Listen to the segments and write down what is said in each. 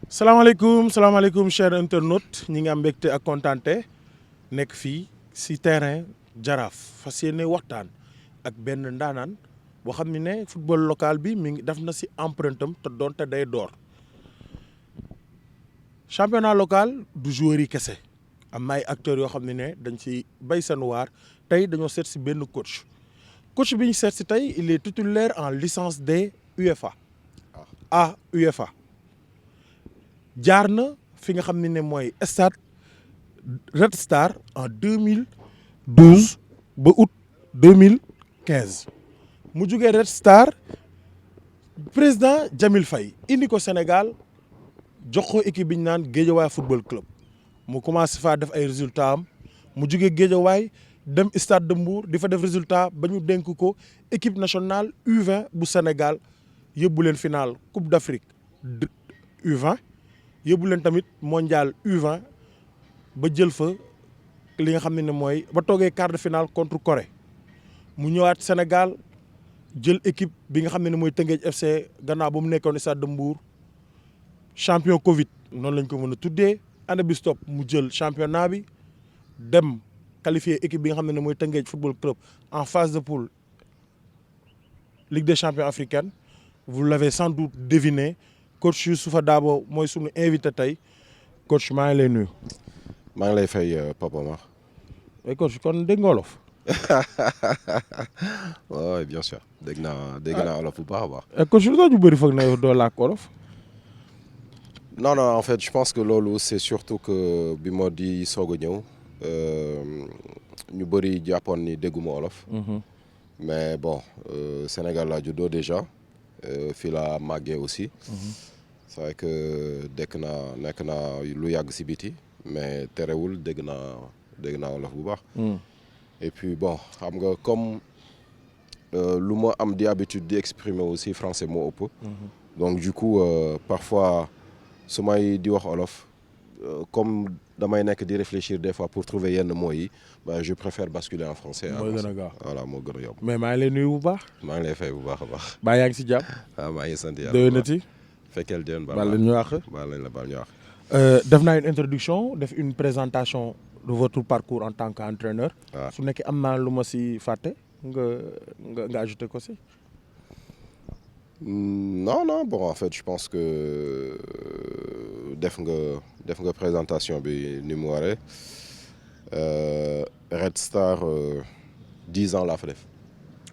salaamaaleykum chers internautes ñi ngi am mbégte ak kontaante nekk fii si terrain Jaraaf fas yéene waxtaan ak benn ndaanaan boo xam ne football local bi mi ngi def na si empreinte am te doonte day door championnat local du joueur yi kese am na ay acteurs yoo xam ne dañ si bay seen waar tey dañoo seet si benn coach bi ñu seet si tey il est titulaire en licence D UEFA A UEFA jaar na fi nga xam ne mooy stade Red Star en 2012 ba août 2015 mu jugee Red Star président Jamil Faye indi ko Sénégal jox ko équipe bi ñu naan Guédiawaye football club mu commencé faa def ay résultats am mu jugee Guédiawaye dem stade de Mbour di fa def résultat ba ñu dénk ko équipe nationale U20 bu Sénégal yóbbu leen finale Coupe d'Afrique U20 yóbbu leen tamit mondial U20 ba jël fa li nga xam ne mooy ba toogee quart de finale contre Corée mu ñëwaat Sénégal jël équipe bi nga xam ne mooy Teungueth FC gannaaw ba mu nekkoon stade de Mbour champion Covid noonu lañ ko mën a tuddee année bi stop mu jël championnat bi dem qualifier équipe bi nga xam ne mooy Teungueth football club en phase de poule Ligue des champions africaine vous l'avez sans doute deviné coach Youssoupha Dabo mooy sunu invité tey coach maa ngi lay nuyu. maa ngi lay fay Papa Mar. mais coach kon dégg nga wolof. oui bien sûr dégg naa wolof bu baax a baax. coach lu tax ñu bëri foog na doo làkk wolof. non en fait je pense que loolu c'est surtout que bi ma di soog a ñëw ñu bëri jàppoon ni dégguma wolof. mais bon Sénégal laa juddoo déjà fii laa màggee aussi. c'est vrai que nekk naa lu yàgg si biti mais terewul dégg naa wolof bu baax. et puis bon xam nga comme lu ma am di habitude di exprimer aussi français moo ëpp. donc du coup parfois su may di wax wolof comme damay nekk di réfléchir des fois pour trouver yenn mots yi je préfère basculer en français. mooy gën a gaaw voilà moo gën a yomb. mais maa ngi lay nuyu bu baax. maa ngi lay fay bu baax a baax. baa yaa ngi si jàmm. waaw maa ngi sant yàlla déwénati. fekkeel déwén baal leen ñu wax. baal nañ la baal ñu wax. def naa une introduction def une présentation de votre parcours en tant qu'entraîneur. waaw su nekkee am naa lu ma si fàtte nga ajouté ko si. non bon en fait je pense que def nga présentation bi ni mu waree Red Star 10 ans laa fa def.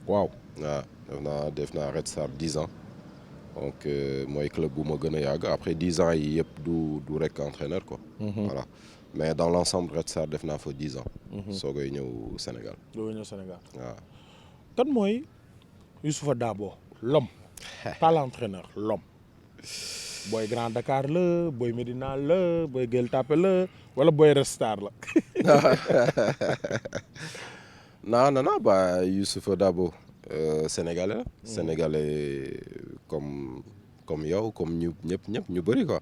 waaw def naa Red Star 10 ans donc mooy club bu ma gën a yàgg après 10 ans yi yëpp du rek entraîneur quoi. voilà mais dans l'ensemble Red Star def naa fa 10 ans. soogay ñëw Sénégal. soogay ñëw Sénégal. waaw. kan mooy Youssoupha Dabo l'homme pas l'entraîneur l'homme booy Grand Dakar la booy Médina la booy Gueule Tapée la wala booy Red Star la. non Youssoupha Dabo sénégalais la. sénégalais comme yow comme ñëpp ñu bëri quoi.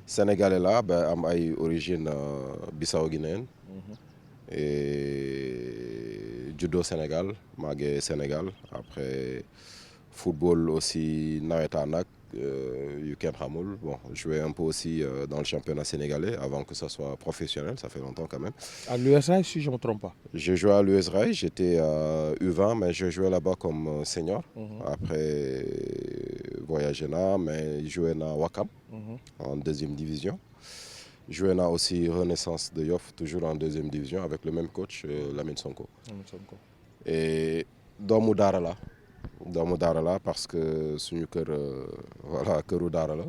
sénégalais la am ay origine bissau-guinéenne. et judo Sénégal màggee Sénégal après football aussi nawetaan nag yu kenn xamul bon joué un peu aussi dans le championnat sénégalais avant que ça soit professionnel ça fait longtemps quand même. À l'US Rail si je me trompe pas. J'ai joué à l'US Rail, j'étais U20 mais je jouais là-bas comme senior. Après voyagé naa mais joué naa Wakam. En deuxième division. Joué naa aussi Renaissance de Yoff toujours en deuxième division avec le même coach Lamine Sonko. et doomu daara la parce que suñu kër voilà këru daara la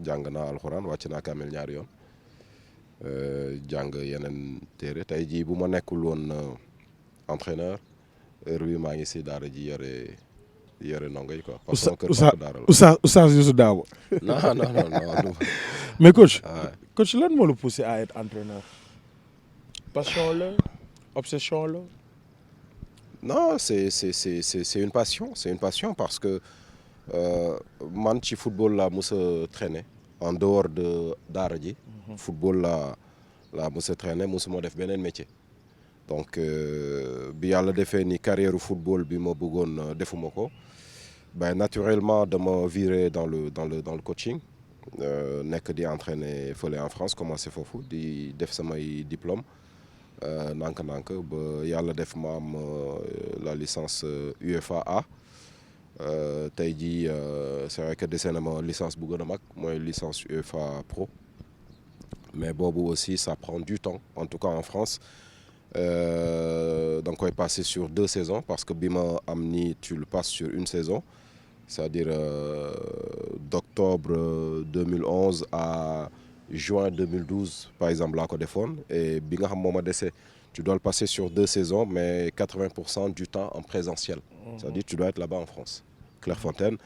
jàng naa alxuraan wàcc naa kaamel ñaari yoon jàng yeneen téere tey jii bu ma nekkul woon entraîneur heure bi maa ngi si daara ji yore ndongo yi quoi. parce que kër papa daara la Oustaz Youssou Dabo. non. mais coach. coach lan moo la poussé à être entraîneur. passion la obsession la. non c'est une passion parce que man ci football laa mës a traîner en dehors de daara ji. football laa mës a traîner mësuma def beneen métier. donc bi yàlla defee ni carrière football bi ma bëggoon defuma ko naturellement dama virer dans le coaching nekk di entraîner fële en France commencé foofu di def samay diplôme nànk-nànk ba yàlla def ma am la licence UEFA A. tey jii c'est vrai que dese na ma licence bu gën a mag mooy licence UEFA Pro mais boobu aussi ça prend du temps en tout cas en France da nga koy passer sur 2 saisons parce que bi ma am nii tu le passes sur une saison c'est-à-dire d'octobre 2011 à juin 2012 par exemple laa ko defoon et bi nga xam moo ma dese tu dois le passer sur 2 saisons mais 80% du temps en présentiel. C'est-à-dire tu dois être là-bas en France. Clairefontaine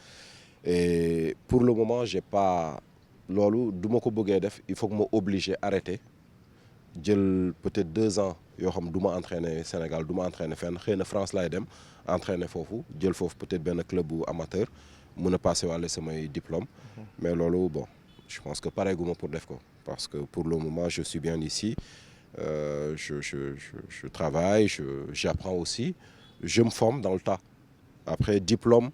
et pour le moment j'ai pas loolu du ma ko bëggee def il faut que ma obligé arrêter jël peut-être 2 ans yoo xam du ma entraîner Sénégal du ma entraîner fenn xëy na France laay dem entraîner foofu jël foofu peut-être benn club bu amateur mën a passer wàlle samay diplôme mais loolu bon je pense que pareeguma pour def ko parce que pour le moment je suis bien ici je travaille j'apprends aussi je me forme dans le tas après diplôme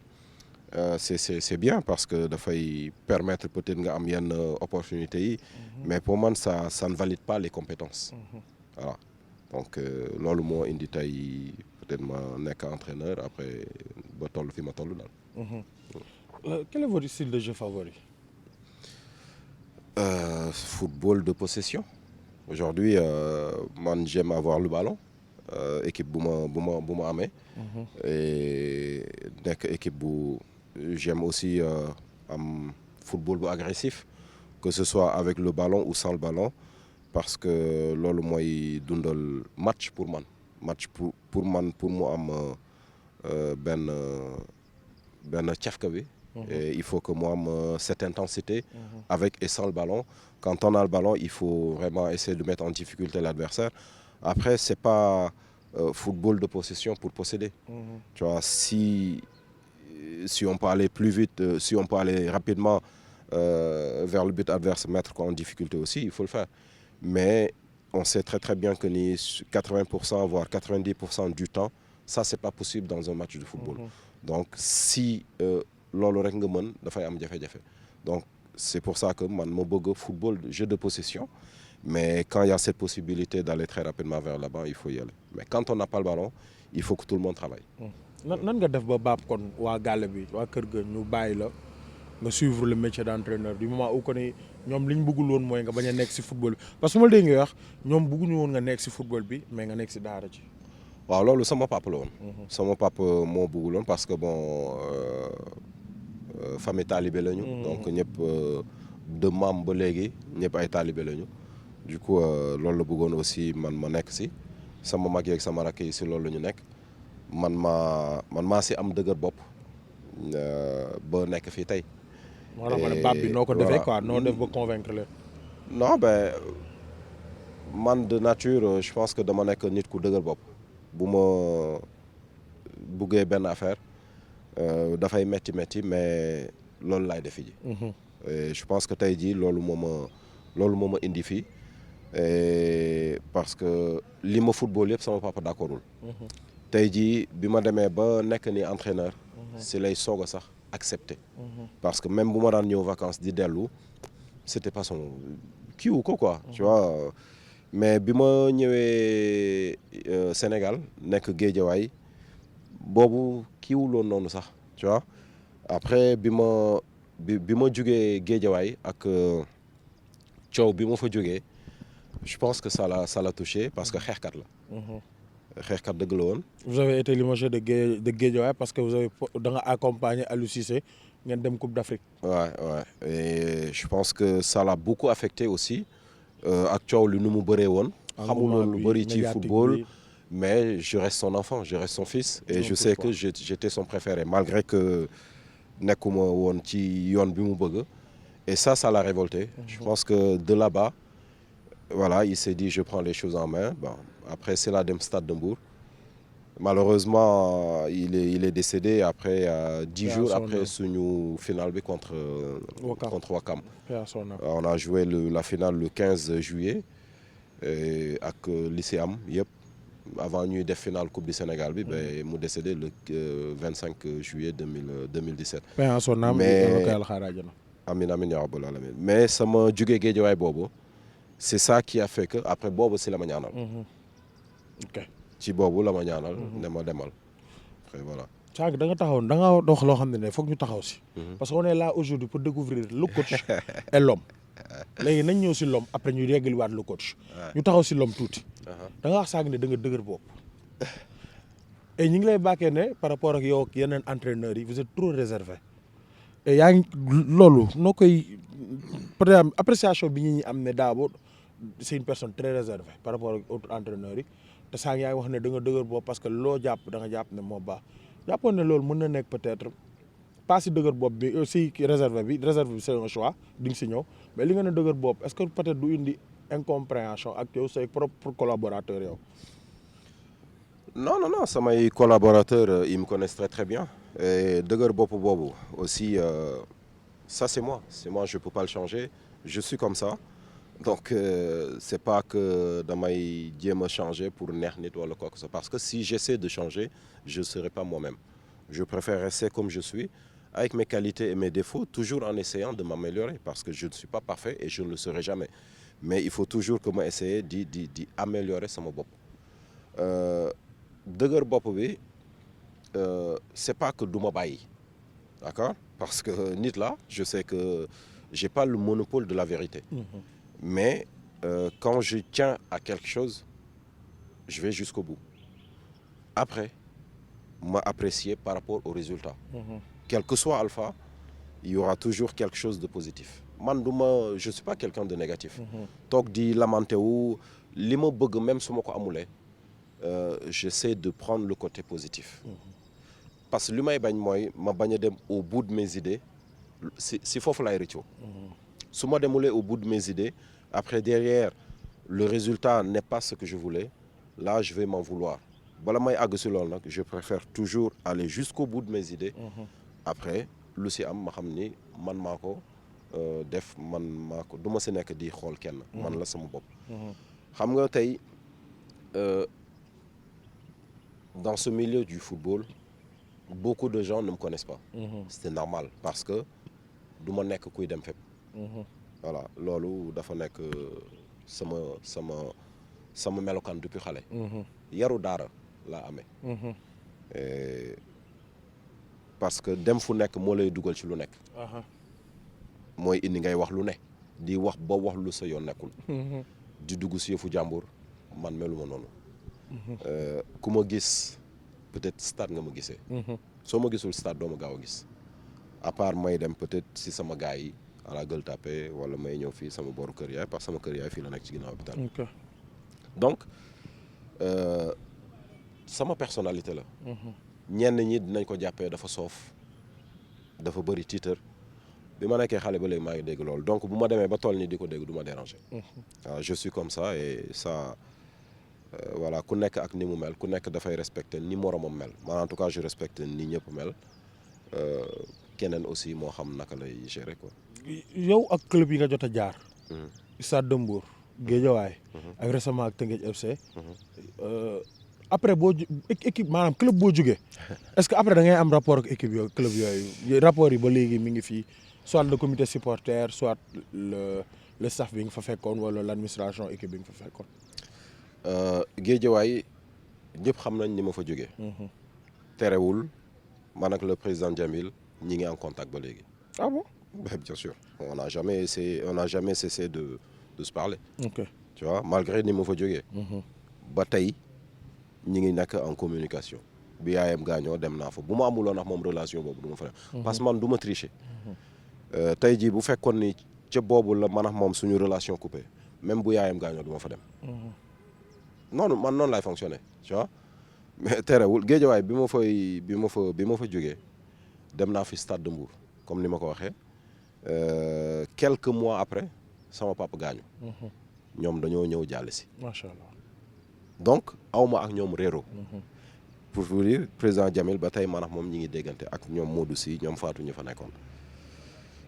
c'est bien parce que dafay permettre peut-être nga am yenn opportunités yi mais pour man ça ne valide pas les compétences voilà donc loolu moo indi tey peut-être ma nekk entraîneur après ba toll fi ma toll daal. Quel est votre style de jeu favori? Football de possession. Aujourd'hui man j'aime avoir le ballon équipe bu ma amee et nekk équipe bu j'aime aussi am football bu agressif que ce soit avec le ballon ou sans le ballon parce que loolu mooy dundal match pour man pour man pour mu am benn cafka bi et il faut que mu am cette intensité avec et sans le ballon. Quand on a le ballon il faut vraiment essayer de mettre en difficulté l'adversaire. Après c'est pas football de possession pour posséder. Tu vois si on peut aller plus vite si on peut aller rapidement vers le but adverse mettre quoi en difficulté aussi il faut le faire mais on sait très très bien que ni 80% voire 90% du temps ça c'est pas possible dans un match de football donc si loolu rek nga mën dafay am jafe-jafe donc c'est pour ça que man ma bëgg football jeu de possession mais quand il y a cette possibilité d'aller très rapidement vers l'avant il faut y aller mais quand on n'a pas le ballon il faut que tout le monde travaille. nan nga def ba baab kon waa gàlle bi waa kër ga ñu bàyyi la nga suivre le métier d'entraîneur du moment où ko ni ñoom li ñu bëggul woon mooy nga bañ a nekk ci football bi parce que su ma dégg nga wax ñoom bëgguñu woon nga nekk ci football bi mais nga nekk ci daara ji. waaw loolu sama papa la woon. sama papa moo bëggul woon parce que bon famille talibé lañu. donc ñëpp de maam ba léegi ñëpp ay talibé lañu. du coup loolu la bëggoon aussi man ma nekk ci sama mag yeeg sama rakk yi ci loolu la ñu nekk. man maa si am dëgër bopp ba nekk fii tey. maanaam man baab bi noo ko defee quoi noo def ba convaincre leen. non ben man de nature je pense que dama nekk nit ku dëgër bopp bu ma buggee benn affaire dafay metti mais loolu laay defi ji. et je pense que tey jii loolu moo ma indi fii parce que li ma football yëpp sama papa d'accordul. tey jii bi ma demee ba nekk ni entraîneur si lay soog a sax accepter parce que même bu ma daan ñëw vacances di dellu c'était pas son kii wu ko quoi tu vois mais bi ma ñëwee Sénégal nekk Guédiawaye boobu kiiwuloon noonu sax tu vois après bi ma jugee Guédiawaye ak coow bi ma fa jógee je pense que ça l'a touché parce que xeexkat la xeexkat dëgg la woon. vous avez été limogé de Guédiawaye parce que vous avez da nga accompagné Aliou Cissé ngeen dem Coupe d'Afrique. ouais et je pense que ça l'a beaucoup affecté aussi ak coow li nu mu bëree woon. xamuloon lu bëri ci football. mais je reste son enfant je reste son fils. et je sais que j'étais son préféré malgré que nekkuma woon ci yoon bi mu bëgg. et ça l'a révolté. je pense que de là-bas voilà il s'est dit je prends les choses en main bon. Après c'est la dem Stade de Mbour malheureusement il est décédé après 10 jours après suñu finale bi contre Ouakam. On a joué la finale le 15 juillet ak lycéam yëpp avant ñuy def finale Coupe du Sénégal bi ba mu décédé le 25 juillet 2017. mais amiin amiin yaa rabbal alamin mais sama jugee Guédiawaye boobu c'est ça qui a fait que après boobu si la ma ñaanal. ok ci boobu la ma ñaanal. ne ma demal après voilà. sànq da nga taxaw da nga wax loo xam ne foog ñu taxaw si. parce qu'on est là aujourd'hui pour découvrir le coach et l'homme léegi nañ ñëw si l'homme après ñu yeggaliwaat le coach. ñu taxaw si l'homme tuuti. da nga wax sànq ne da nga dëgër bopp. et ñu ngi lay bàkkee ne par rapport ak yow ak yeneen entraîneurs yi vous êtes trop réservé. et yaa ngi loolu noo koy peut être appréciation bi ñi am ne Dabo c'est une personne très réservée par rapport ak autres entraîneurs yi te sànq yaa ngi wax ne da nga dëgër bopp parce que loo jàpp da nga jàpp ne moo baax jàppoon ne loolu mën na nekk peut-être pas si dëgër bopp bi aussi réserve bi c'est un choix di nga si ñëw mais li nga ne dëgër bopp est-ce que peut-être du indi incompréhension ak yow say propres collaborateurs yow. non samay collaborateurs ils me connaissent très bien et dëgër bopp boobu aussi ça c'est moi je peux pas le changer je suis comme ça donc c'est pas que damay jéem a changer pour neex nit wala quoi que ce soit parce que si j'essaie de changer je serai pas moi-même je préfère rester comme je suis avec mes qualités et mes défauts toujours en essayant de m'améliorer parce que je ne suis pas parfait et je ne le serai jamais mais il faut toujours que ma essayer di améliorer sama bopp dëgër bopp bi c'est pas que du ma bàyyi d'accord parce que nit là je sais que j'ai pas le monopole de la vérité mais quand je tiens à quelque chose je vais jusqu'au bout après ma apprécier par rapport au résultat quel que soit Alpha il y aura toujours quelque chose de positif man je suis pas quelqu'un de négatif toog di lamenté wu li ma bëgg même su ma ko amulee j'essaie de prendre le côté positif parce que li may bañ mooy ma bañ a dem au bout de mes idées si foofu laay rëccoo su ma demulee au bout de mes idées après derrière le résultat n'est pas ce que je voulais là je vais m'en vouloir bala may àgg si loolu nag je préfère toujours aller jusqu'au bout de mes idées après lu si am ma xam ni man maa ko def man maa ko du ma si nekk di xool kenn man la sama bopp xam nga tey dans ce milieu du football beaucoup de gens ne me connaissent pas c'est normal parce que du ma nekk kuy dem fépp voilà loolu dafa nekk sama melokaan depuis xale yaru daara laa amee parce que dem fu nekk moo lay dugal ci lu nekk mooy indi ngay wax lu ne di wax ba wax lu sa yoon nekkul di dugg si yëfu jàmbur man meluma noonu ku ma gis peut-être stade nga ma gisee soo ma gisul stade doo ma gaaw a gis à part may dem peut-être si sama gars yi à la Gueule Tapée wala may ñëw fii sama boru kër yaay parce que sama kër yaay fii la nekk ci ginnaaw hôpital donc sama personnalité la ñenn ñi dinañ ko jàppee dafa soof dafa bëri tiitër bi ma nekkee xale ba léegi maa ngi dégg loolu donc bu ma demee ba toll nii di ko dégg du ma déranger waaw je suis comme ça et ça voilà ku nekk ak ni mu mel ku nekk dafay respecter ni moromam mel man en tout cas je respecte ni ñëpp mel keneen aussi moo xam naka lay gérer quoi. yow ak club yi nga jot a jaar. Stade de Mbour. Guédiawaye. ak récemment ak Teungueth FC. après boo équipe maanaam club boo jugee est-ce que après da ngay am rapport ak équipe yooyu club yooyu rapport yi ba léegi mi ngi fii soit le comité supporter soit le staff bi nga fa fekkoon wala l'administration équipe bi nga fa fekkoon. Guédiawaye ñëpp xam nañ ni ma fa jógee. terewul man ak le président Jamil ñi ngi en contact ba léegi. Ah bon? Bien sûr on n'a jamais cessé de se parler. Ok. Tu vois malgré ni ma fa jógee. ba tey ñi ngi nekk en communication. bi yaayam gaañoo dem naa fa bu ma amuloon ak moom relation boobu du ma fa dem. parce que man du ma tricher. tey jii bu fekkoon ni ca boobu la man ak moom suñu relation coupée même bu yaayam gaañoo du ma fa dem. noonu man noonu laay fonctionner tu vois mais terewul Guédiawaye bi ma fa jógee dem naa fi Stade de Mbour comme ni ma ko waxee quelques mois après sama papa gaañu. ñoom dañoo ñëw jàll si. macha allah. donc awma ak ñoom réero. pour vous dire président Jamil ba tey man ak moom ñi ngi déggante ak ñoom Modou Sy ñoom Fatou ñu fa nekkoon.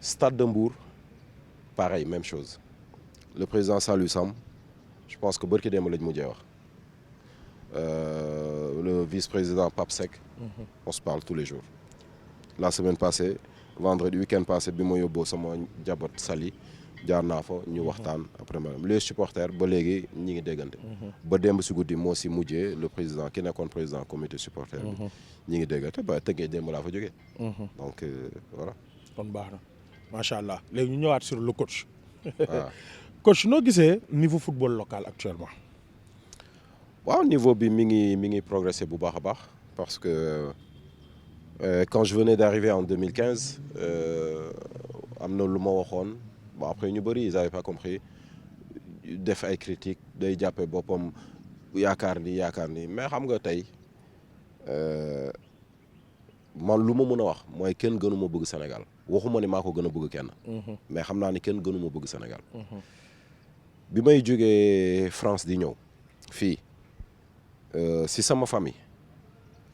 Stade de Mbour pareil même chose le président Salou Sam je pense que bërki démb lañ mujjee wax le vice-président Pape Seck on se parle tous les jours la semaine passée vendredi week-end passé bi ma yóbboo sama njaboot Saly jaar naa fa ñu waxtaan après madame les supporters ba léegi ñi ngi déggante. ba démb si guddi moo si mujjee le président ki nekkoon président comité supporter bi. ñi ngi déggante ba tëggee démb laa fa jógee. donc voilà. kon baax na macha allah léegi ñu ñëwaat sur le coach. waaw coach noo gisee niveau football local actuellement. waaw niveau bi mi ngi progressé bu baax a baax parce que quand je venais d'arriver en 2015 am na lu ma waxoon bon après ñu bëri ils avaient pas compris def ay critiques day jàppe boppam yaakaar ni mais xam nga tey man lu ma mën a wax mooy kenn gënu ma bëgg Sénégal waxuma ne maa ko gën a bëgg kenn. mais xam naa ni kenn gënu ma bëgg Sénégal. bi may jógee France di ñëw fii. si sama famille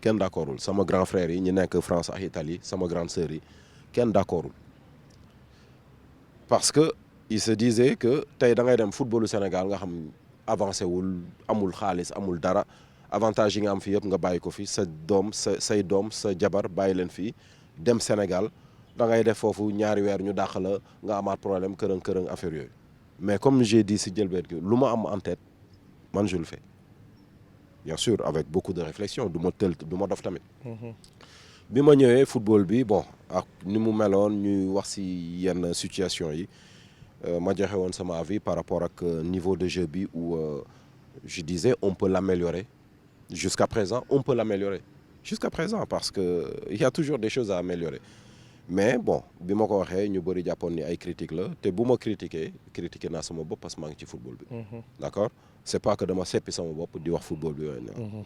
kenn d'accordul sama grand frère yi ñu nekk France ak Italie sama grande sœur yi kenn d'accordul parce que il se disait que tey da ngay dem footballu Sénégal nga xam avancé wul amul xaalis amul dara avantage yi nga am fii yëpp nga bàyyi ko fi sa doom say doom sa jabar bàyyi leen fii dem Sénégal da ngay def foofu ñaari weer ñu dàq la nga amaat problème kërëng affaire yooyu mais comme j'ai dit si jëlbeen gi lu ma am en tête man je le fais. Bien sûr avec beaucoup de réflexion du ma dof tamit. bi ma ñëwee football bi bon ak ni mu meloon ñuy wax ci yenn situation yi ma joxe woon sama avis par rapport ak niveau de jeu bi où je disais on peut l'améliorer jusqu'à présent on peut l'améliorer jusqu'à présent parce que il y a toujours des choses à améliorer mais bon bi ma ko waxee ñu bëri jàppoon ni ay critiques la te bu ma critiquer naa sama bopp parce que maa ngi ci football bi. d'accord. c'est pas que dama seppi sama bopp di wax football bi yooyu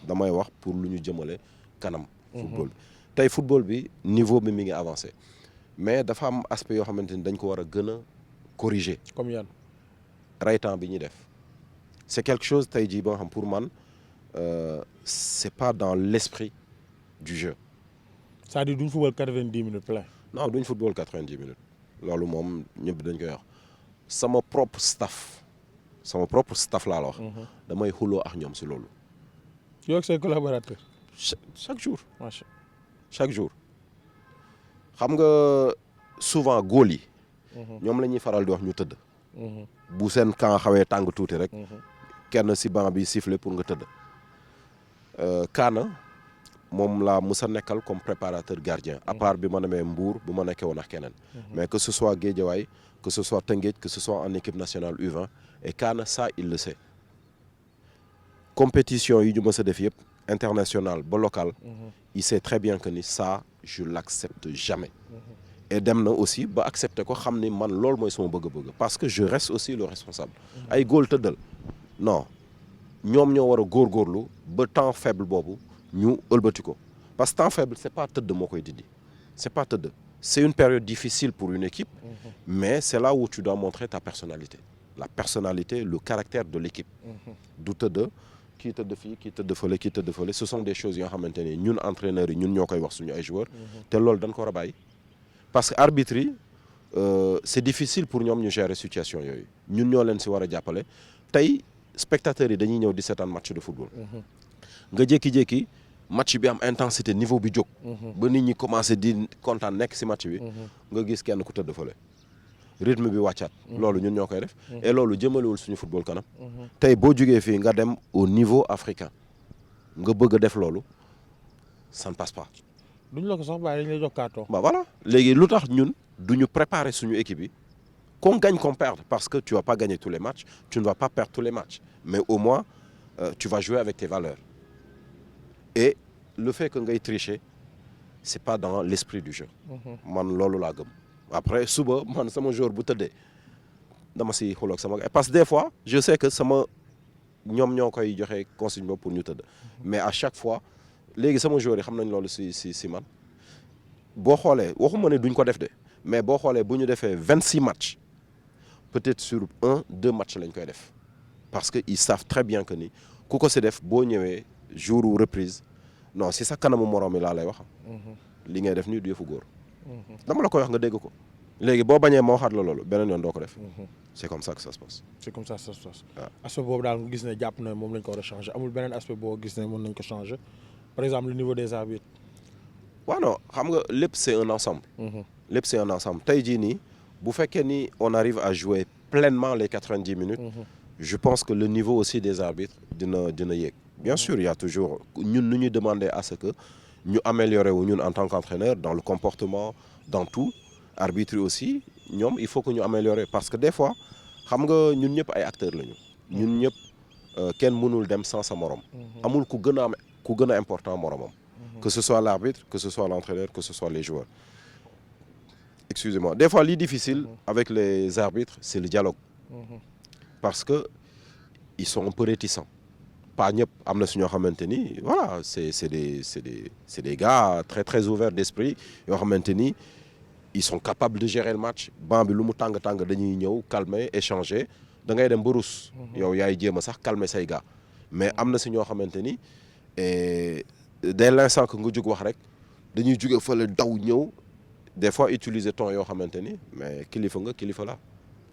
damay wax pour lu ñu jëmale kanam football bi tey football bi niveau bi mi ngi avancé mais dafa am aspect yoo xamante ni dañ ko war a gën a corriger comme yan raytan bi ñuy def c'est quelque chose tey jii ba nga xam pour man c'est pas dans l'esprit du jeu c'est-à-dire duñ football 90 minutes plein non duñ football 90 minutes loolu moom ñëpp dañ koy wax sama propre staff laa la wax. damay xuloo ak ñoom si loolu. yow ak say collaborateurs. chaque jour. macha chaque jour. xam nga souvent góol yi. ñoom la ñuy faral di wax ñu tëdd. bu seen camp xawee tàng tuuti rek. kenn si banc bi siffler pour nga tëdd. Kaana moom laa musa nekkal comme préparateur gardien. à part bi ma demee Mbour bu ma nekkee woon ak keneen. mais que ce soit Guédiawaye que ce soit Teungueth que ce soit en équipe nationale U20 et Kaana ça il le sait compétition yi ñu mës a def yëpp international ba local il sait très bien que ni ça je l'accepte jamais et dem na aussi ba accepter ko xam ni man loolu mooy sama bëgg-bëgg parce que je reste aussi le responsable ay góol tëddal non ñoom ñoo war a góorgóorlu ba temps faible boobu ñu ëlbati ko parce que temps faible c'est pas tëdd moo koy dindi c'est pas tëdd c'est une période difficile pour une équipe mais c'est là où tu dois montrer ta personnalité la personnalité le caractère de l'équipe du tëdd kii tëdd fii kii tëdd fële ce sont des choses yoo xamante ni ñun entraîneurs yi ñun ñoo koy wax suñu ay joueurs te loolu dañ ko war a bàyyi parce que arbitre yi c'est difficile pour ñoom ñu gérer situation yooyu ñun ñoo leen si war a jàppale tey spectateurs yi dañuy ñëw di seetaan match de football nga jékki-jékki match bi am intensité niveau bi jóg ba nit ñi commencé di kontaan nekk si match bi nga gis kenn ku tëdd fële rythme bi wàccaat loolu ñun ñoo koy def et loolu jëmalewul suñu football kanam tey boo jógee fii nga dem au niveau africain nga bëgg a def loolu ça ne passe pas duñ la ko sax bàyyi dañ lay jox carton bah voilà léegi lu tax ñun duñu préparer suñu équipe yi qu'on gagne qu'on perde parce que tu vas pas gagner tous les matchs tu ne vas pas perdre tous les matchs mais au moins tu vas jouer avec tes valeurs et le fait que ngay tricher c'est pas dans l'esprit du jeu man loolu laa gëm après suba man sama joueur bu tëddee dama si xuloog sama gars parce que des fois je sais que sama ñoom ñoo koy joxe consigne boobu pour ñu tëdd mais à chaque fois léegi sama joueur yi xam nañ loolu si man boo xoolee waxuma ne duñ ko def de mais boo xoolee bu ñu defee 26 matchs peut-être sur 1-2 matchs lañ koy def parce que ils savent très bien que ni ku ko si def boo ñëwee jour ou reprise non si sa kanamu moroom mi laa lay wax li ngay def nii du yëfu góor dama la koy wax nga dégg ko léegi boo bañee ma waxaat la loolu beneen yoon doo ko def c'est comme ça que ça se passe c'est comme ça que ça se passe waaw aspect boobu daal nga gis ne jàpp na moom lañ ko war a changer amul beneen aspect boo gis ne mën nañ ko changer par exemple le niveau des arbitres waaw non xam nga lépp c'est un ensemble. lépp c'est un ensemble tey jii nii bu fekkee ni on arrive à jouer pleinement les 90 minutes. Je pense que le niveau aussi des arbitres dina yéeg. Bien sûr il y a toujours ñun nu ñuy demander à ce que ñu améliorer wu ñun en tant qu'entraîneur dans le comportement dans tout arbitre aussi ñoom il faut que ñu améliorer parce que des fois xam nga ñun ñëpp ay acteurs lañu. ñun ñëpp kenn mënul dem sans sa morom. amul ku gën a important moromam. que ce soit l'arbitre que ce soit l'entraîneur que ce soit les joueurs. Excusez-moi des fois li difficile avec les arbitres c'est le dialogue. Parce que ils sont un peu réticents. Pas ñëpp am na si ñoo xamante ni voilà c'est des gars très très ouverts d'esprit yoo xamante ni ils sont capables de gérer le match banc bi lu mu tàng dañuy ñëw calmer échanger da ngay dem ba rus. yow yaay jéem a sax calmer say gars. mais am na si ñoo xamante ni dès l'instant que nga jug wax rek dañuy juge fële daw ñëw des fois utiliser ton yoo xamante ni mais kilifa nga kilifa la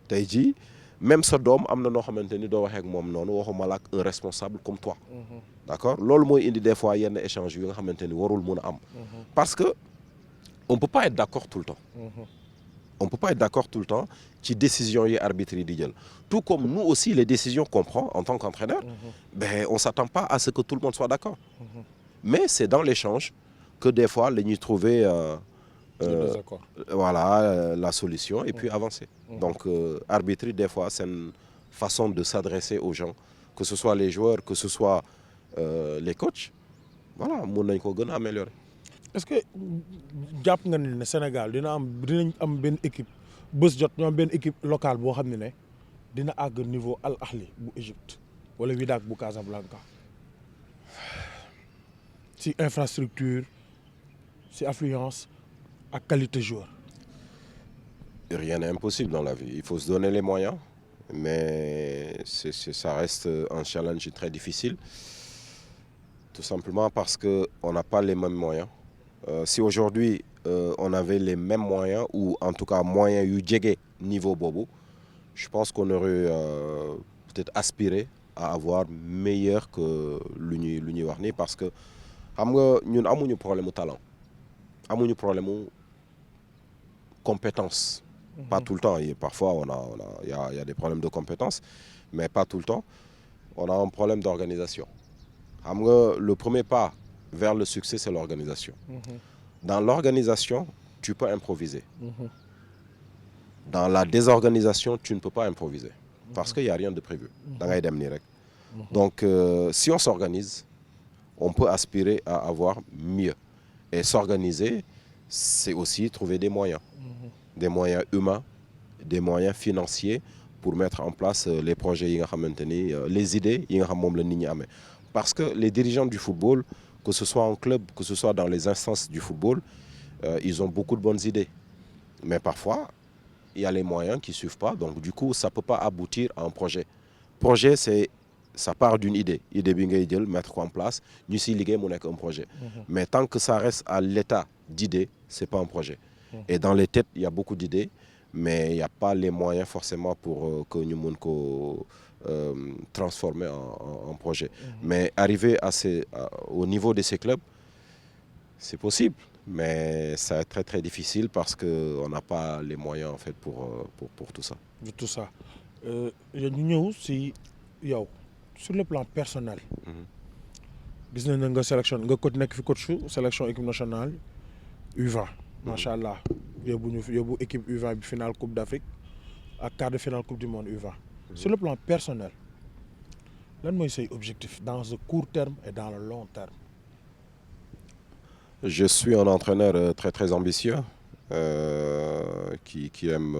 tey jii. Même sa doom am na noo xamante ni doo waxee ak moom noonu waxuma la ak un responsable comme toi. D'accord loolu mooy indi des fois yenn échange yu nga xamante ni warul mun a am. Parce que on peut pas être d'accord tout le temps. On peut pas être d'accord tout le temps ci décisions yi arbitre yi di jël. Tout comme nous aussi les décisions qu'on prend en tant qu'entraîneur. Ben on s'attend pas à ce que tout le monde soit d'accord. Mais c'est dans l'échange que des fois la ñuy trouver. Voilà la solution et puis avancer. Donc arbitrer des fois c'est une façon de s'adresser aux gens que ce soit les joueurs que ce soit les coachs voilà mun nañ ko gën a améliorer. Est-ce que jàpp nga ne Sénégal dinañ am benn équipe bés jot ñu am benn équipe locale boo xam ne dina àgg niveau Al Ahli bu Égypte wala Wydad bu Casablanca ci infrastructure ci affluence ak qualité joueur. Rien n'est impossible dans la vie. Il faut se donner les moyens, mais ça reste un challenge très difficile. Tout simplement parce qu'on n'a pas les mêmes moyens. Si aujourd'hui on avait les mêmes moyens, ou en tout cas moyens yu jege niveau boobu, je pense qu'on aurait peut-être aspiré à avoir meilleur que lu ñuy wax nii parce que xam nga ñun amuñu problème mu talent amuñu problème mu compétence. Pas tout le temps. Et parfois, il y a des problèmes de compétences, mais pas tout le temps. On a un problème d'organisation. Le premier pas vers le succès, c'est l'organisation. Dans l'organisation, tu peux improviser. Dans la désorganisation, tu ne peux pas improviser. Parce qu'il n'y a rien de prévu. Donc, si on s'organise, on peut aspirer à avoir mieux. Et s'organiser, c'est aussi trouver des moyens. Des moyens humains, des moyens financiers pour mettre en place les projets yi nga xamante ni les idées yi nga xam moom la nit ñi amee. Parce que les dirigeants du football, que ce soit en club, que ce soit dans les instances du football, ils ont beaucoup de bonnes idées. Mais parfois, il y a les moyens qui ne suivent pas. Donc du coup, ça ne peut pas aboutir à un projet. Projet, ça part d'une idée. Idée bi ngay jël, mettre en place, ñu siy liggéey mu nekk un projet. Mais tant que ça reste à l'état d'idée, ce n'est pas un projet. Et dans les têtes, il y a beaucoup d'idées, mais il n'y a pas les moyens forcément pour que nous puissions transformer en projet. Mais arriver au niveau de ces clubs, c'est possible, mais ça va être très très difficile parce qu'on n'a pas les moyens en fait pour tout ça. De tout ça. Ñu ñëw si yow sur le plan personnel. gis nañ nga sélection nga nekk fi coach sélection équipe nationale U20. macha allah yóbbu équipe U20 bi finale coupe d'Afrique ak quart de finale coupe du monde U20. Sur le plan personnel lan mooy say objectif dans le court terme et dans le long terme. Je suis un entraîneur très très ambitieux qui aime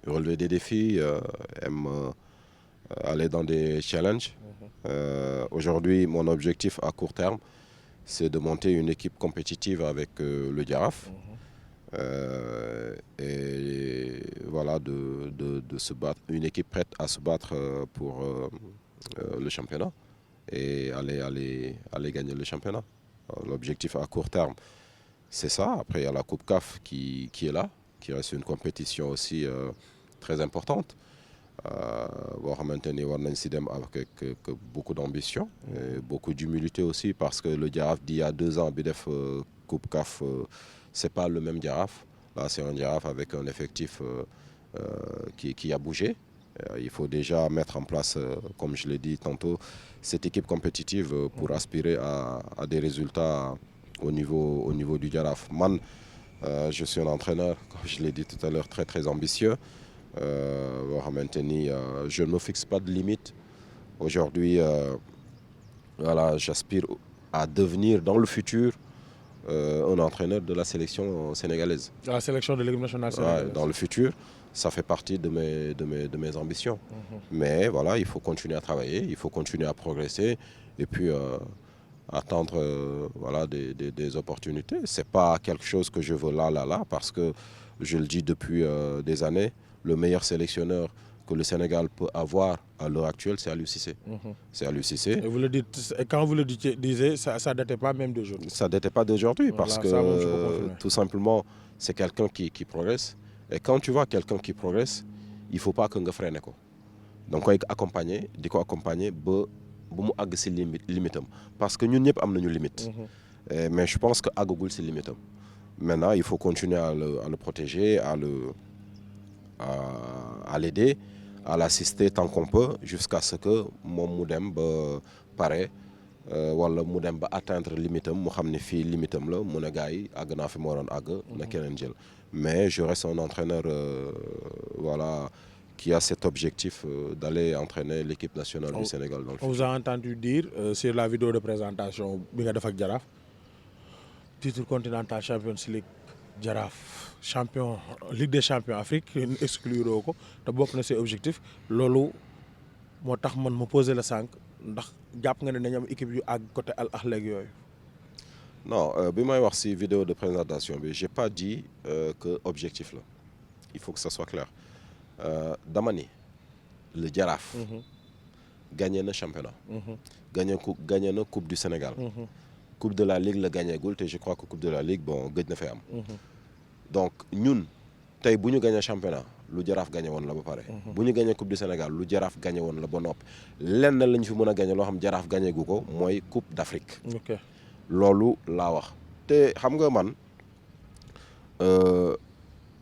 relever des défis, aime aller dans des challenges. Aujourd'hui, mon objectif à court terme, c'est de monter une équipe compétitive avec le Jaraaf. Et voilà, de se battre, une équipe prête à se battre pour le championnat et aller gagner le championnat. L'objectif à court terme, c'est ça. Après, il y a la Coupe CAF qui est là, qui reste une compétition aussi très importante. Boo xamante ni war nañ si dem avec beaucoup d'ambition et beaucoup d'humilité aussi parce que le Jaraaf d'il y a 2 ans bi def coupe CAF, c'est pas le même Jaraaf. Là, c'est un Jaraaf avec un effectif qui a bougé. Il faut déjà mettre en place, comme je l'ai dit tantôt, cette équipe compétitive pour aspirer à des résultats au niveau du Jaraaf. Man, je suis un entraîneur, comme je l'ai dit tout à l'heure, très très ambitieux. Je ne me fixe pas de limite. Aujourd'hui, voilà, j'aspire à devenir dans le futur un entraîneur de la sélection sénégalaise. La sélection de l'équipe nationale sénégalaise. Ouais, dans le futur, ça fait partie de mes ambitions. Mais voilà, il faut continuer à travailler, il faut continuer à progresser et puis attendre voilà, des opportunités. Ce n'est pas quelque chose que je veux là, parce que je le dis depuis des années, le meilleur sélectionneur que le Sénégal peut avoir à l'heure actuelle, c'est Aliou Cissé. C'est Aliou Cissé. Et vous le dites, et quand vous le disiez, ça ne datait pas même d'aujourd'hui. Ça ne datait pas d'aujourd'hui parce Voilà, ça, que tout simplement, c'est quelqu'un qui progresse. Et quand tu vois quelqu'un qui progresse, il ne faut pas que tu freines. Donc, il faut accompagner ba mu àgg si limite am parce que ñun ñëpp am nañu limite. Mais je pense que àggagul si limite am. Maintenant, il faut continuer à le protéger, à l'aider, à l'assister tant qu'on peut jusqu'à ce que moom mu dem ba pare wala mu dem ba atteindre limite am mu xam ne fii limite am la mu ne gars yi àgg naa fi ma waroon àgg na keneen jël. Mais je reste un entraîneur voilà, qui a cet objectif d'aller entraîner l'équipe nationale du Sénégal dans le futur. On vous a entendu dire sur la vidéo de présentation bi nga def ak Jaraaf titre continental Champions League Jaraaf champion Ligue des champions Afrique excluroo ko te bokk na ses objectifs loolu moo tax man ma posé la sànq ndax jàpp nga ne dañu am équipe yu àgg côté Al Ahly ak yooyu. Non bi may wax ci vidéo de présentation bi j'ai pas dit que objectif la il faut que ça soit clair dama ni le Jaraaf gagné na championnat gagné na coupe du Sénégal coupe de la Ligue la gagné gul te je crois que coupe de la Ligue bon gëj na fay am donc ñun tey bu ñu gagné championnat lu Jaraaf gagné woon la ba pare bu ñu gagné coupe du Sénégal lu Jaraaf gagné woon la ba noppi lenn lañ fi mën a gagné loo xam Jaraaf gagné gu ko mooy coupe d'Afrique. Ok. loolu laa wax te xam nga man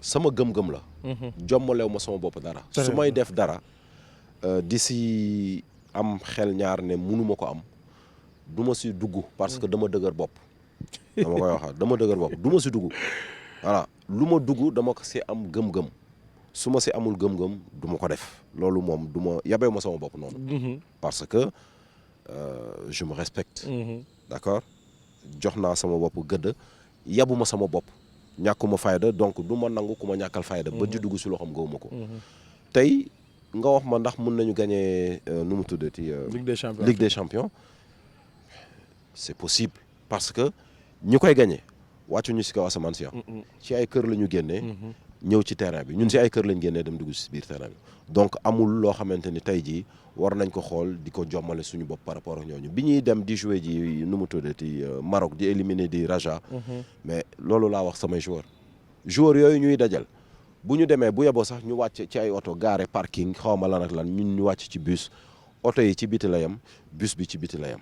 sama gëm-gëm la. jommalew ma sama bopp dara. su may def dara di si am xel ñaar ne mënuma ko am du ma si dugg parce que dama dëgër bopp. dama koy waxaat dama dëgër bopp du ma si dugg voilà lu ma dugg dama ko si am gëm-gëm su ma si amul gëm-gëm du ma ko def loolu moom du ma yabee ma sama bopp noonu. parce que je me respecte. d'accord. jox naa sama bopp gëdd yabuma sama bopp ñàkkuma fayda donc du ma nangu ku ma ñàkkal fayda ba di dugg si loo xam gëwuma ko tey nga wax ma ndax mun nañu gagner nu mu tuddati Ligue des champions c'est possible parce que ñi koy gagner wàccuñu si kaw asamaan si ci ay kër la ñu génnee ñëw ci terrain bi ñun si ay kër lañ génnee dem dugg si biir terrain bi donc amul loo xamante ni tey jii war nañ ko xool di ko jommale suñu bopp par rapport ak ñooñu bi ñuy dem di jouer ji nu mu tuddati Maroc di éliminer di Raja mais loolu laa wax samay joueurs yooyu ñuy dajal bu ñu demee bu yeboo sax ñu wàcc ci ay oto garé parking xaw ma lan ak lan ñun ñu wàcc ci bus oto yi ci biti la yem bus bi ci biti la yem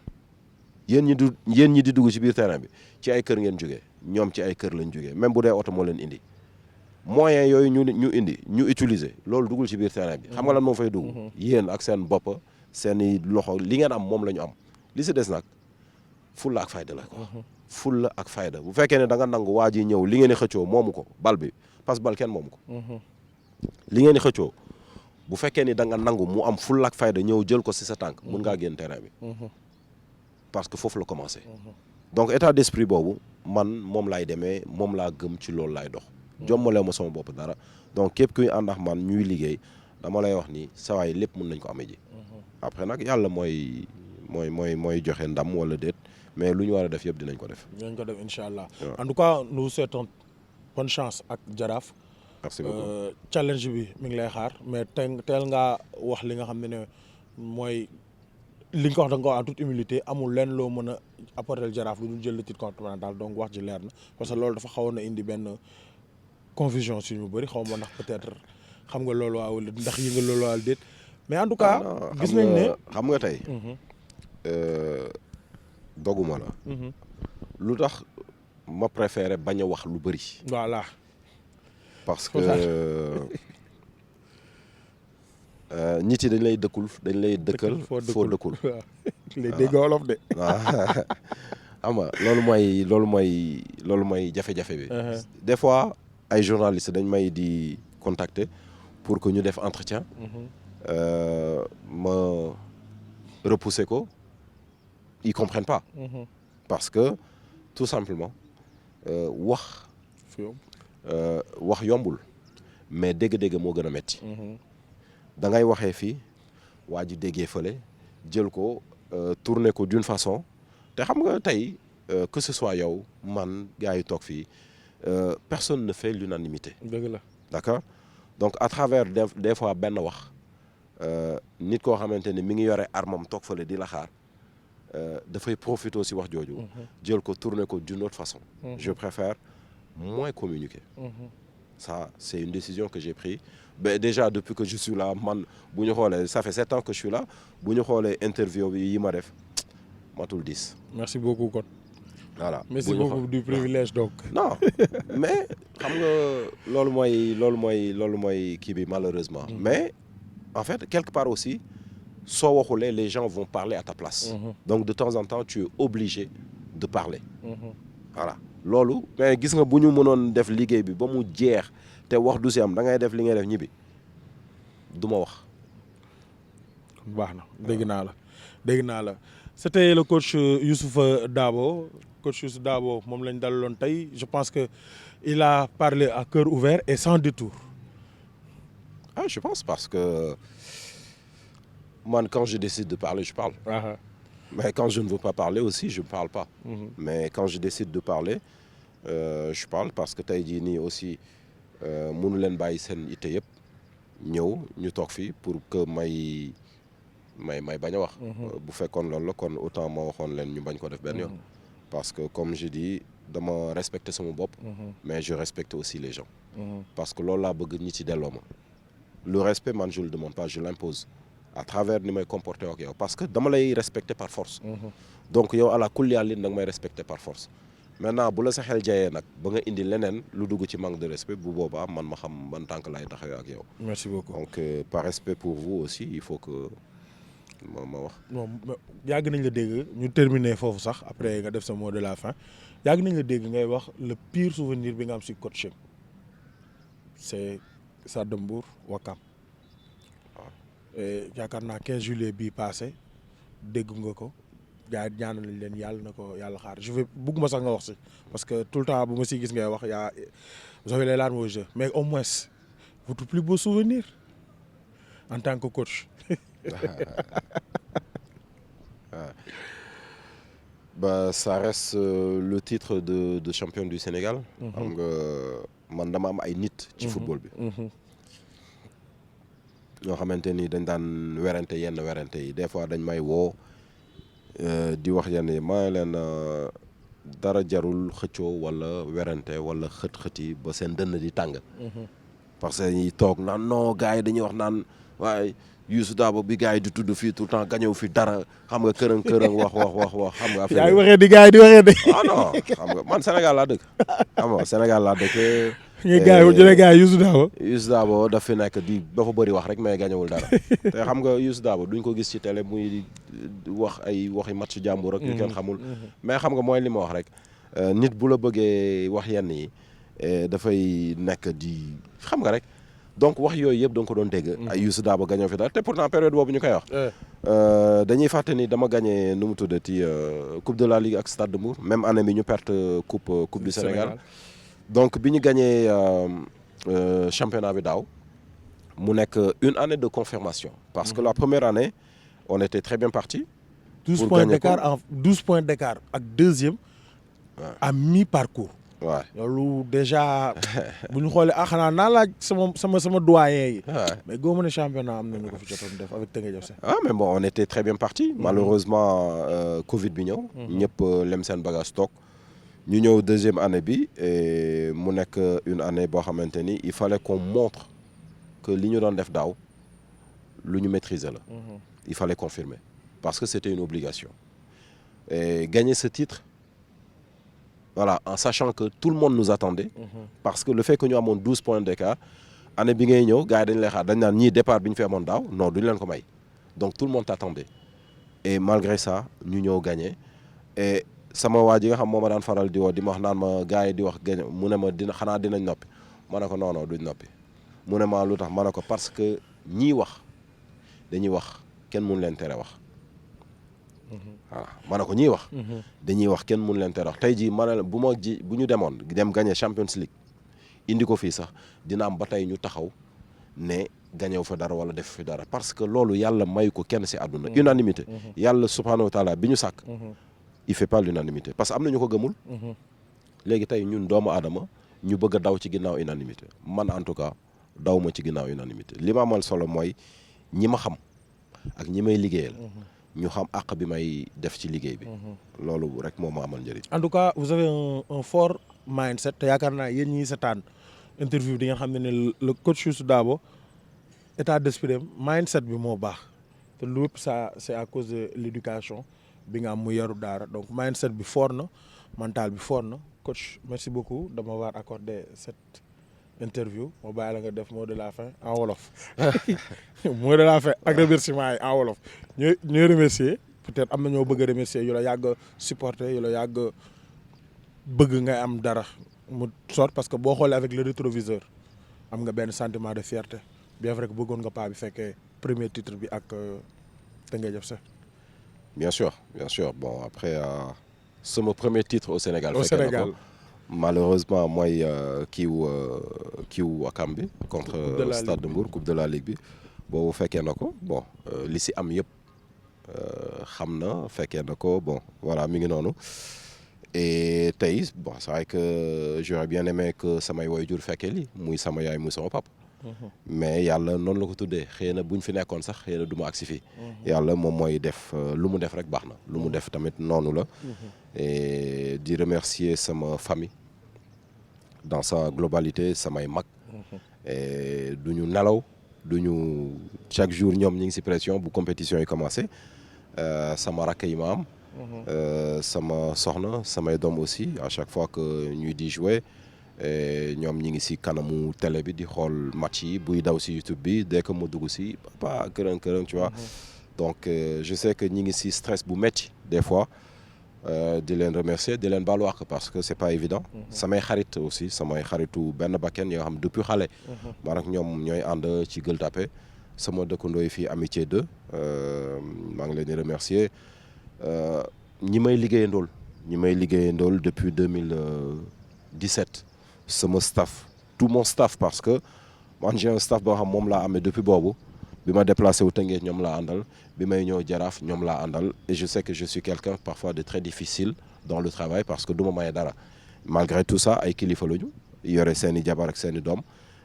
yéen ñi di dugg ci biir terrain bi ci ay kër ngeen jógee ñoom ci ay kër lañ jógee même bu dee oto moo leen indi moyens yooyu ñu indi ñu utiliser loolu dugul ci biir terrain bi xam nga lan moo fay dugg yéen ak seen bopp seeni loxo li ngeen am moom la ñu am li si des nag fulla ak fayda la ko fulla ak fayda bu fekkee ne da nga nangu waa ji ñëw li ngeen di xëccoo moomu ko bal bi parce que bal kenn moomu ko li ngeen di xëccoo bu fekkee ni da nga nangu mu am fulla ak fayda ñëw jël ko si sa tànk mun ngaa génn terrain bi parce que foofu la commencé donc état d'esprit boobu man moom laay demee moom laa gëm ci loolu laay dox jommalew ma sama bopp dara donc képp kuy ànd ak man ñuy liggéey dama lay wax ni sawaay lépp mën nañ ko amee ji après nag yàlla mooy joxe ndam wala déet mais lu ñu war a def yëpp dinañ ko def. dinañ ko def incha allah. en tout cas nous souhaitons bonne chance ak Jaraaf. merci beaucoup challenge bi mi ngi lay xaar mais teel ngaa wax li nga xam ne mooy li nga ko wax da nga ko wax en toute humilité amul leen loo mën a apporter Jaraaf lu dul jël le titre continental donc wax ji leer na parce que loolu dafa xawoon na indi benn confusion si ñu bëri xaw ma ndax peut-être xam nga loolu waaw ndax yi nga loolu waaw déet mais en tout cas. gis nañ ne xam nga tey. doguma la. lu tax ma préféré bañ a wax lu bëri. voilà. parce que nit yi dañ lay dëkkal foo dëkkul. waaw les dégg wolof de. waaw xam nga loolu mooy jafe-jafe bi. des fois ay journalistes dañ may di contacter pour que ñu def entretien. ma repousser ko ils comprennent pas. parce que tout simplement wax yombul mais dégg-dégg moo gën a metti. da ngay waxee fii waa ji déggee fële jël ko tourner ko d'une façon te xam nga tey que ce soit yow man gars yi toog fii personne ne fait l'unanimité. dëgg la d'accord donc à travers des fois benn wax nit koo xamante ni mi ngi yore armam toog fële di la xaar dafay profiter aussi wax jooju. jël ko tourner ko d'une autre façon. je préfère moins communiquer. Ça c'est une décision que j'ai prise. Ben déjà depuis que je suis là man bu ñu xoolee ça fait 7 ans que je suis là bu ñu xoolee interview bi yi ma def matul 10. merci beaucoup kon. voilà merci beaucoup du privilège donc. non mais xam nga loolu mooy kii bi malheureusement. mais en fait quelque part aussi soo waxulee les gens vont parler à ta place. donc de temps en temps tu es obligé de parler. voilà loolu mais gis nga bu ñu mënoon def liggéey bi ba mu jeex. te wax du si am da ngay def li ngay def ñibbi du ma wax. baax na dégg naa la c'était le coach Youssoupha Dabo moom lañ dalaloon tey je pense que il a parlé à cœur ouvert et sans détour. Je pense parce que man quand je décide de parler je parle. Mais quand je ne veux pas parler aussi je ne parle pas. Mais quand je décide de parler je parle parce que tey jii nii aussi. mënu leen bàyyi seen ité yëpp ñëw ñu toog fii pour que may bañ a wax. bu fekkoon loolu la kon autant ma waxoon leen ñu bañ ko def benn yoon. parce que comme je dis dama respecter sama bopp. mais je respecte aussi les gens. parce que loolu laa bëgg ñi ci delloo ma. le respect man je le demande pas je l'impose à travers ni may comporter ak yow parce que dama lay respecter par force. donc yow à la kulli yàllin da nga may respecter par force. maintenant bu la sa xel jayee nag ba nga indi leneen lu dugg ci manque de respect bu boobaa man ma xam ban tànk laay taxawee ak yow. merci beaucoup donc par respect pour vous aussi il faut que ma wax. bon yàgg nañ la dégg ñu terminer foofu sax après nga def sa mot de la fin yàgg nañ la dégg ngay wax le pire souvenir bi nga am si coaching c'est Stade de Mbour Ouakam. yaakaar naa 15 juillet bii passé dégg nga ko. gars yi ñaanal nañ leen yàlla na ko yàlla xaar bëgguma sax nga wax si parce que tout le temps bu ma si gis ngay wax vous avez les larmes aux yeux mais au moins votre plus beau souvenir en tant que coach. Bah ça reste le titre de champion du Sénégal. xam nga man dama am ay nit. ci football bi. ñoo xamante ni dañ daan werante yenn werante yi des fois dañ may woo. di wax yenn yi maa leen dara jarul xëccoo wala werante wala xët-xët yi ba seen dënn di tàng. parce que ñi toog naan non gars yi dañuy wax naan waaye Youssou Dabo bi gars yi di tudd fii tout le temps gañëw fi dara xam nga kërëng wax xam nga. yaa ngi waxee di gars yi di waxee de. ah non xam nga man Sénégal laa dëkk xam nga Sénégal laa dëkk. ñu gars yi jëlee gars yi Youssou Dabo. Youssou Dabo daf fi nekk dafa bëri wax rek mais gañewul dara te xam nga Youssou Dabo duñ ko gis ci télé muy wax ay waxi match jàmbur ak yu kenn xamul. mais xam nga mooy li ma wax rek nit bu la bëggee wax yenn yi dafay nekk di xam nga rek donc wax yooyu yëpp da nga ko doon dégg. ay Youssou Dabo gañoo fi dara te pourtant période boobu ñu koy wax. dañuy fàtte ni dama gagné nu mu tuddati coupe de la Ligue ak Stade de Mbour même année bi ñu perte coupe du Sénégal. donc bi ñu gagné championnat bi daaw mu nekk une année de confirmation parce que la première année on était très bien parti. 12 points d'écart ak deuxième. à mi-parcours. waaw loolu déjà bu ñu xoolee xanaa naa laaj sama doyen yi. mais góobu ne championnat am nañu ko fi jotoon def avec Teungueth FC. mais bon on était très bien parti. malheureusement Covid bi ñëw. ñëpp lem seen bagage toog. ñu ñëw deuxième année bi mu nekk une année boo xamante ni il fallait qu'on montre que li ñu doon def daaw lu ñu maîtriser la. il fallait confirmer parce que c'était une obligation. Et gagner ce titre voilà en sachant que tout le monde nous attendait. Parce que le fait que ñu amoon 12 points d'écart année bi ngay ñëw gars yi dañ lay xaar dañ naan ñii départ bi ñu fi amoon daaw non duñu leen ko may donc tout le monde t'attendait et malgré ça ñu ñëw gagné et sama waa ji nga xam moo ma daan faral di woo di ma wax naan ma gars yi di wax gagné mu ne ma xanaa dinañ noppi ma ne ko non non duñ noppi mu ne ma lu tax ma ne ko parce que ñii wax dañuy wax kenn mënu leen tere wax. voilà ma ne ko ñiy wax. dañuy wax kenn mënu leen tere wax tey jii ma ne la bu ñu demoon dem gagné Champions League indi ko fii sax dina am ba tey ñu taxaw ne gagné wu fa dara wala def fi dara parce que loolu yàlla may ko kenn si àdduna. unanimité yàlla subhanahu wa taala bi ñu sàkk. il fait pas l'unanimité parce que am na ñu ko gëmul. léegi tey ñun doomu aadama ñu bëgg a daw ci ginnaaw unanimité man en tout cas daw ma ci ginnaaw unanimité li ma amal solo mooy ñi ma xam ak ñi may liggéeyal. ñu xam àq bi may def ci liggéey bi. loolu rek moo ma amal njëriñ. en tout cas vous avez un fort mindset te yaakaar naa yéen ñii seetaan interview di nga xam ne le coach Youssou Dabo état d'esprit mindset bi moo baax te lu yëpp ça c'est à cause de l'éducation bi nga am mu yaru daara donc mindset bi fort na mental bi fort na coach merci beaucoup dama war accorder cette interview moo bàyyi la nga def mot de la fin en wolof mot de la fin ak remerciement yi en wolof ñooy remercier peut-être am na ñoo bëgg a remercier yu la yàgg supporter yu la yàgg bëgg ngay am dara mu sort parce que boo xoolee avec le rétroviseur am nga benn sentiment de fierté bien vrai que bëggoon nga paa bi fekkee premier titre bi ak Teungueth FC. bien sûr bon après sama premier titre au Sénégal. au Sénégal malheureusement mooy kiiwu Wakam bi contre Stade de Mbour coupe de la Ligue bi boobu fekkee na ko bon li si am yëpp xam na fekkee na ko bon voilà mi ngi noonu et tey bon c'est vrai que j'aurais bien aimé que samay waajur fekkee li muy sama yaay muy sama papa. mais yàlla noonu la ko tuddee xëy na bu ñu fi nekkoon sax xëy na du ma agsi fii. yàlla moom mooy def lu mu def rek baax na lu mu def tamit noonu la. et di remercier sama famille dans sa globalité samay mag. et du ñu nelaw du ñu chaque jour ñoom ñu ngi ci pression bu compétition yi commencé sama rakk yi ma am. sama soxna samay doom aussi à chaque fois que ñuy di jouer. ñoom ñi ngi ci kanamu télé bi di xool match yi buy daw ci YouTube bi dès que mu dugg ci papa kërën tu vois. donc je sais que ñi ngi ci stress bu metti des fois di leen remercier di leen baalu àq parce que c'est pas évident. samay xarit aussi samay xaritu benn bakken yoo xam depuis xale. man ak ñoom ñooy ànd ci Gueule Tapée sama dëkkandoo yi fii Amitié 2 maa ngi leen di remercier ñi may liggéeyandool depuis 2017. sama staff tout mon staff parce que man j'ai un staff boo xam moom laa amee depuis boobu bi ma déplacé wu Tëngéej ñoom laa àndal bi may ñëw Jaraaf ñoom laa àndal et je sais que je suis quelqu'un parfois de très difficile dans le travail parce que du ma maye dara malgré tout ça ay kilifa lañu yore seen i jabar ak seen i doom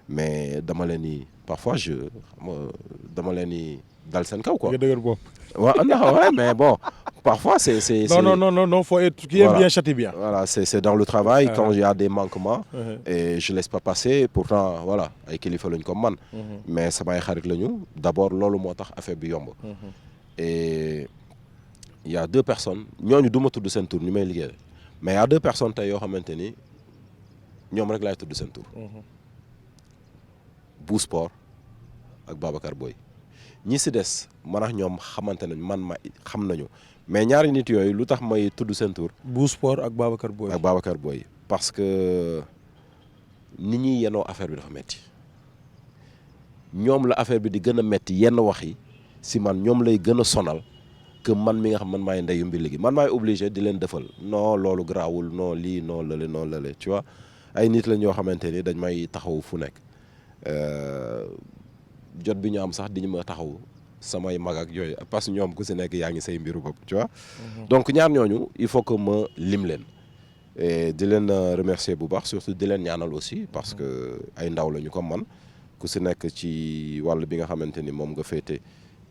mais dama leen ni parfois dama leen ni dal seen kaw quoi. nga dëgër bopp. waaw non ouais, mais bon parfois c'est non faut être qui aime bien châtie bien. Voilà, c'est dans le travail quand il y a des manquements et je laisse pas passer pourtant voilà ay kilifa lañ comme man mais samay xarit lañu d'abord loolu moo tax affaire bi yomb et il y a 2 personnes ñooñu du ma tudd seen tur ñu may liggéey mais il y a 2 personnes tey yoo xamante ni ñoom rek laay tudd seen tur Bu Sport ak Babacar Boy ñi si des man ak ñoom xamante nañ man ma xam nañu mais ñaari nit yooyu lu tax may tudd seen tur. Bu Sport ak Babacar Boy. ak Babacar Boy parce que nit ñi yenoo affaire bi dafa metti ñoom la affaire bi di gën a metti yenn wax yi si man ñoom lay gën a sonal que man mi nga xam man maay ndeyu mbir gi man maay obligé di leen defal non loolu garaawul non lii non lale tu vois ay nit la ñoo xamante ni dañ may taxaw fu nekk jot bi ñu am sax diñu ma taxaw samay mag ak yooyu parce que ñoom ku si nekk yaa ngi say mbiru bopp tu vois. donc ñaar ñooñu il faut que ma lim leen et di leen remercier bu baax surtout di leen ñaanal aussi parce que ay ndaw lañu comme man ku si nekk ci wàll bi nga xamante ni moom nga féete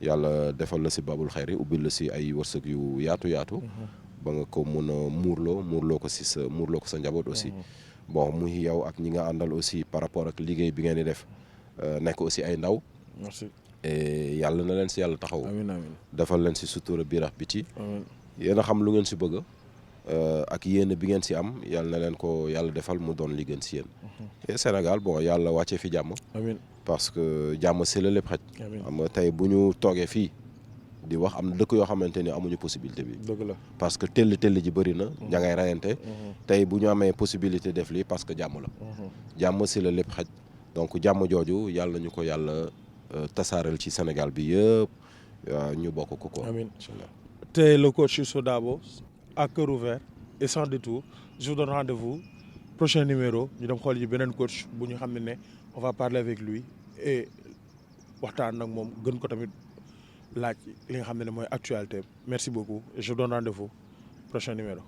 yàlla defal la si babul xayri ubbil la si ay wërsëg yu yaatu ba nga ko mun a muurloo ko si muurloo ko sa njaboot aussi bon muy yow ak ñi nga àndal aussi par rapport ak liggéey bi ngeen di def nekk aussi ay ndaw. merci. et yàlla na leen si yàlla taxaw. amiin amiin defal leen si sutura biir ak biti. yéen a xam lu ngeen si bëgg ak yéen bi ngeen si am yàlla na leen ko yàlla defal mu doon li gën si yéen. et Sénégal bon yàlla wàcce fi jàmm. amiin parce que jàmm si la lépp xaj. amiin xam nga tey bu ñu toogee fii di wax am na dëkk yoo xamante ni amuñu possibilité bi. dëgg la parce que tell ji bëri na. ña ngay rayante. tey bu ñu amee possibilité def lii parce que jàmm la. jàmm si la lépp xaj donc jàmm jooju yàlla nañu ko yàlla tasaaral ci Sénégal bi yëpp ñu bokk ko quoi. amiin te le coach Youssou Dabo à cœur ouvert et sans détour je vous donne rendez-vous prochain numéro ñu dem xool ji beneen coach bu ñu xam ne on va parler avec lui et waxtaan nag moom gën ko tamit laaj li nga xam ne mooy actualité merci beaucoup et je vous donne rendez-vous prochain numéro.